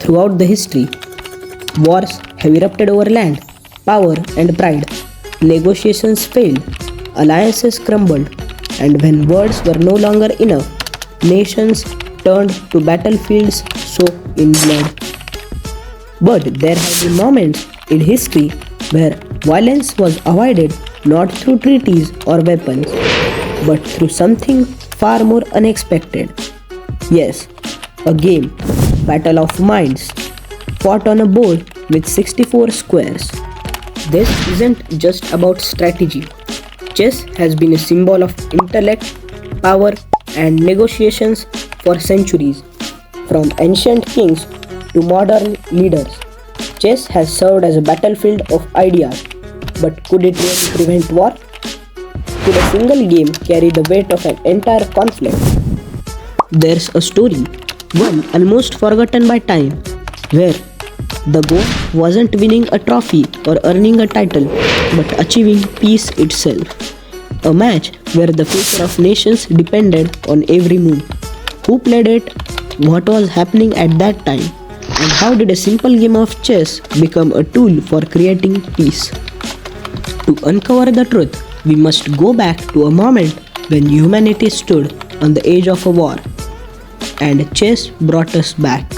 Throughout the history, wars have erupted over land, power, and pride. Negotiations failed, alliances crumbled, and when words were no longer enough, nations turned to battlefields soaked in blood. But there have been moments in history where violence was avoided not through treaties or weapons, but through something far more unexpected. Yes, a game, Battle of Minds, fought on a board with 64 squares. This isn't just about strategy. Chess has been a symbol of intellect, power, and negotiations for centuries. From ancient kings to modern leaders, chess has served as a battlefield of ideas. But could it really prevent war? Could a single game carry the weight of an entire conflict? There's a story, one almost forgotten by time, where the goal wasn't winning a trophy or earning a title, but achieving peace itself. A match where the future of nations depended on every move. Who played it? What was happening at that time? And how did a simple game of chess become a tool for creating peace? To uncover the truth, we must go back to a moment when humanity stood on the edge of a war. And chess brought us back.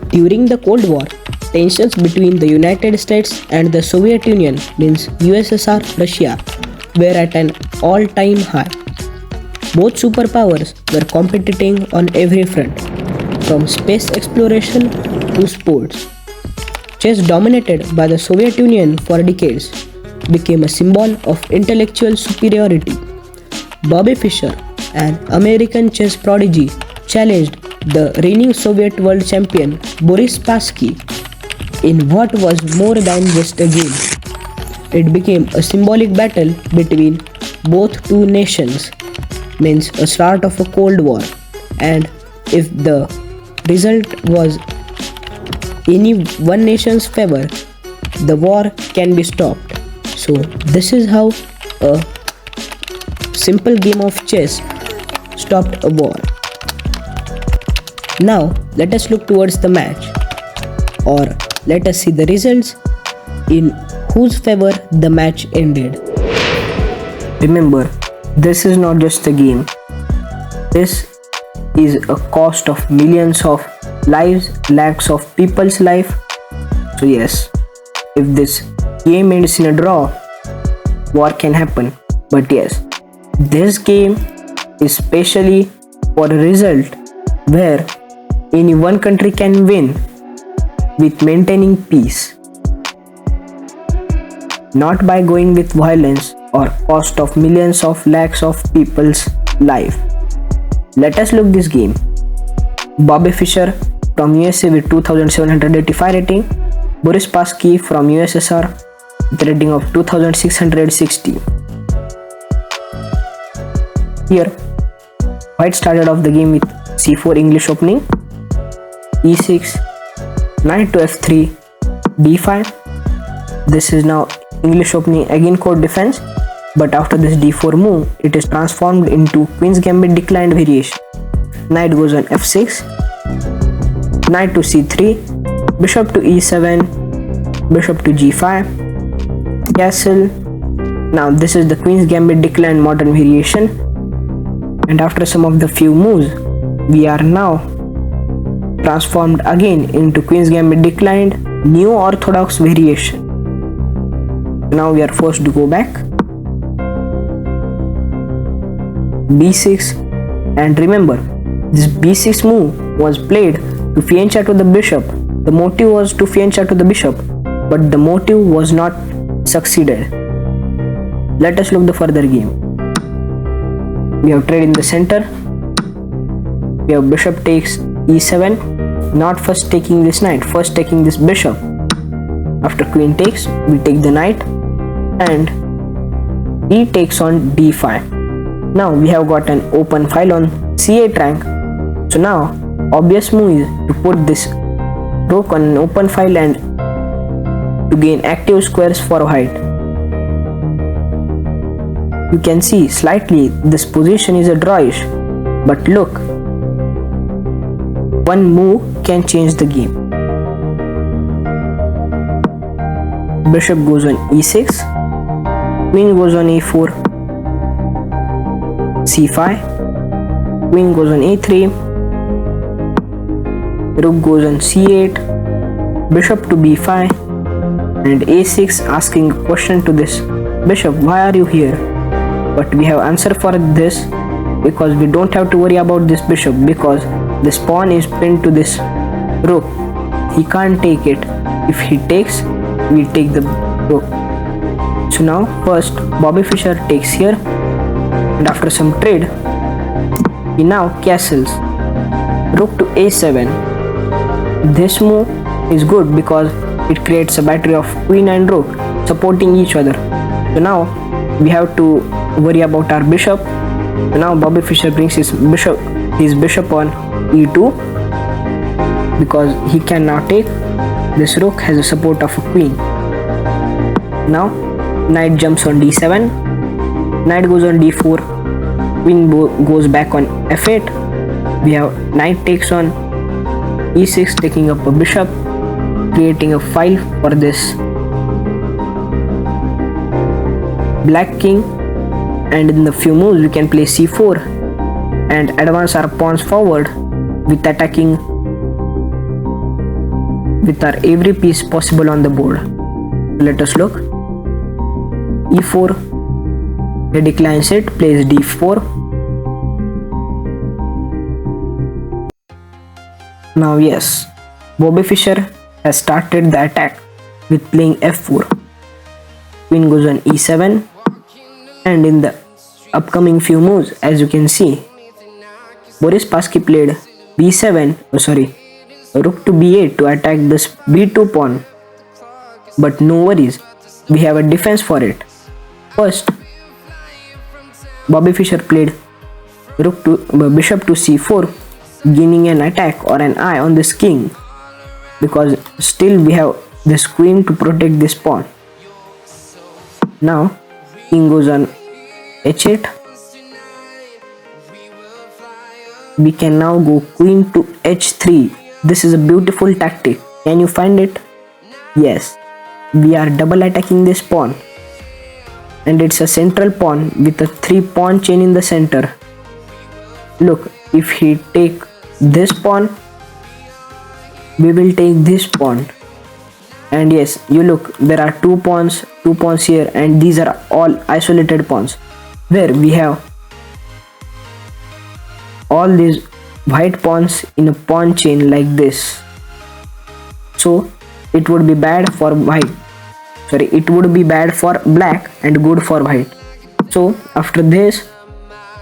During the Cold War, tensions between the United States and the Soviet Union, means USSR, Russia, were at an all-time high. Both superpowers were competing on every front, from space exploration to sports. Chess, dominated by the Soviet Union for decades, became a symbol of intellectual superiority. Bobby Fischer, an American chess prodigy, challenged the reigning Soviet world champion Boris Spassky in what was more than just a game. It became a symbolic battle between both two nations, means a start of a Cold War, and if the result was in one nation's favor, the war can be stopped. So this is how a simple game of chess stopped a war. Now let us look towards the match, or let us see the results in whose favor the match ended. Remember, this is not just a game. This is a cost of millions of lives, lakhs of people's life. So yes, if this game ends in a draw, war can happen. But yes, this game is specially for a result where any one country can win with maintaining peace, not by going with violence or cost of millions of lakhs of people's life. Let us look this game. Bobby Fischer from USA with 2785 rating, Boris Spassky from USSR with a rating of 2660. Here, White started off the game with c4 English opening, e6, knight to f3, d5. This is now English opening, again court defense, but after this d4 move, it is transformed into Queen's Gambit declined variation. Knight goes on f6, knight to c3, bishop to e7, bishop to g5, castle. Now this is the Queen's Gambit declined modern variation, and after some of the few moves, we are now transformed again into Queen's Gambit declined new orthodox variation. Now we are forced to go back. b6, and remember, this b6 move was played to fianchet to the bishop. The motive was to fianchet to the bishop, but the motive was not succeeded. Let us look the further game. We have trade in the center. We have bishop takes e7, not first taking this knight, first taking this bishop. After queen takes, we take the knight, and he takes on d5. Now we have got an open file on c8 rank. So now obvious move is to put this rook on an open file and to gain active squares for white. You can see slightly this position is a drawish, but look, one move can change the game. Bishop goes on e6, queen goes on e4, c5, queen goes on a3, rook goes on c8, bishop to b5, and a6, asking a question to this bishop, why are you here? But we have answer for this, because we don't have to worry about this bishop, because this pawn is pinned to this rook. He can't take it. If he takes, we take the rook. So now first Bobby Fischer takes here, and after some trade he now castles. Rook to a7. This move is good because it creates a battery of queen and rook supporting each other. So now we have to worry about our bishop. So now Bobby Fischer brings his bishop on e2, because he can now take. This rook has a support of a queen. Now knight jumps on d7, knight goes on d4, queen goes back on f8. We have knight takes on e6, taking up a bishop, creating a file for this black king. And in the few moves we can play c4 and advance our pawns forward with attacking with our every piece possible on the board. Let us look. e4, he declines it, plays d4. Now yes, Bobby Fischer has started the attack with playing f4. Queen goes on e7, and in the upcoming few moves, as you can see, Boris Spassky played rook to b8 to attack this b2 pawn. But no worries, we have a defense for it. First, Bobby Fischer played bishop to c4, gaining an attack or an eye on this king, because still we have this queen to protect this pawn. Now king goes on h8. We can now go queen to h3. This is a beautiful tactic. Can you find it? Yes, we are double attacking this pawn, and it's a central pawn with a 3 pawn chain in the center. Look, if he take this pawn, we will take this pawn. And yes, you look, there are two pawns here, and these are all isolated pawns, where we have all these white pawns in a pawn chain like this. So it would be bad for it would be bad for black and good for white. So after this,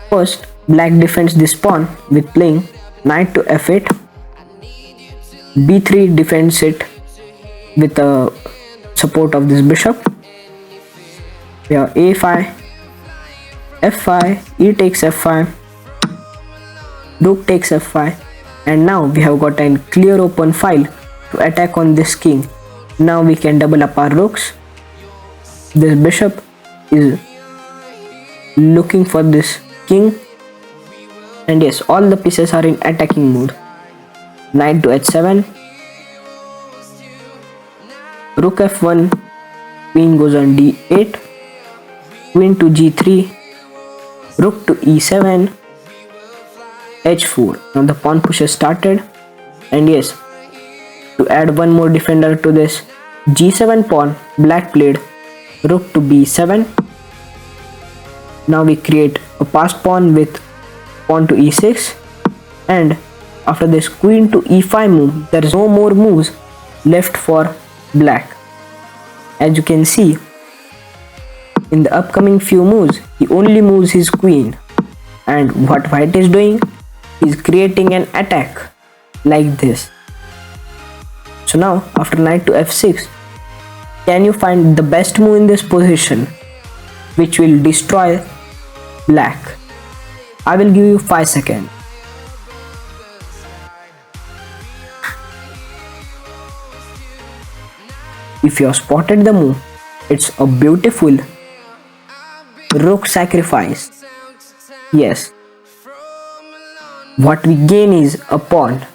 first black defends this pawn with playing knight to f8, b3 defends it with the support of this bishop. We have a5, f5, e takes f5, rook takes f5, and now we have got a clear open file to attack on this king. Now we can double up our rooks. This bishop is looking for this king, and yes, all the pieces are in attacking mode. Knight to h7, rook f1, queen goes on d8, queen to g3, rook to e7, h4. Now the pawn push has started, and yes, to add one more defender to this g7 pawn, black played rook to b7. Now we create a passed pawn with pawn to e6, and after this queen to e5 move, there is no more moves left for black. As you can see, in the upcoming few moves, he only moves his queen, and what white is doing is creating an attack like this. So now after knight to f6, can you find the best move in this position which will destroy black? I will give you 5 seconds. If you have spotted the move, it's a beautiful rook sacrifice. Yes, what we gain is a pawn.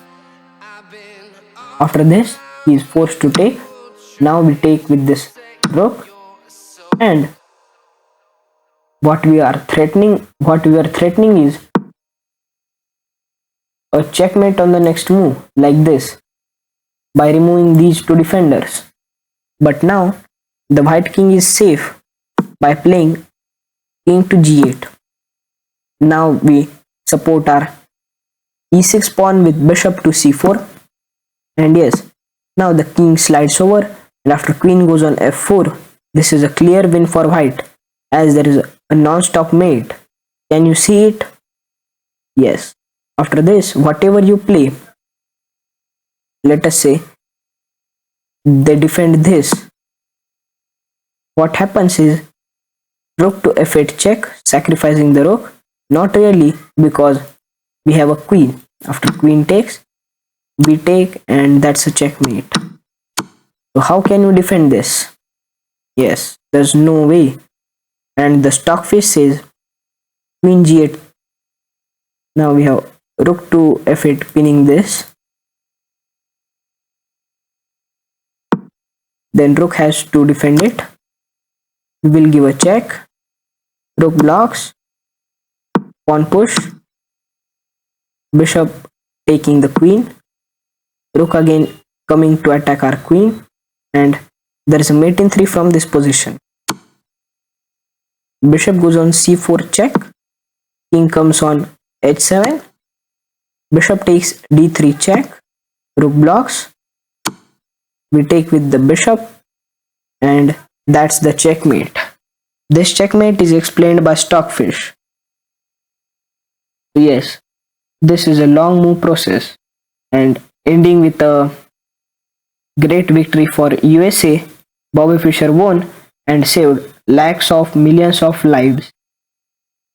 After this, he is forced to take. Now we take with this rook, and what we are threatening is a checkmate on the next move, like this, by removing these two defenders. But now the white king is safe by playing king to g8. Now we support our e6 pawn with bishop to c4, and yes, now the king slides over, and after queen goes on f4, this is a clear win for white as there is a non-stop mate. Can you see it? Yes. After this, whatever you play, let us say they defend this. What happens is rook to f8 check, sacrificing the rook. Not really, because we have a queen. After queen takes, we take, and that's a checkmate. So how can you defend this? Yes, there's no way. And the stockfish says queen g8. Now we have rook to f8 pinning this. Then rook has to defend it. We will give a check. Rook blocks. Pawn push. Bishop taking the queen. Rook again coming to attack our queen. And there is a mate in 3 from this position. Bishop goes on c4 check. King comes on h7. Bishop takes d3 check. Rook blocks. We take with the bishop, and that's the checkmate. This checkmate is explained by Stockfish. Yes, this is a long move process, and ending with a great victory for USA. Bobby Fischer won and saved lakhs of millions of lives.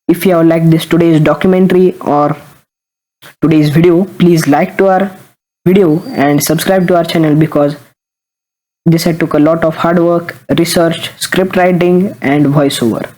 If you have liked this today's documentary or today's video, please like to our video and subscribe to our channel, because this had took a lot of hard work, research, script writing and voiceover.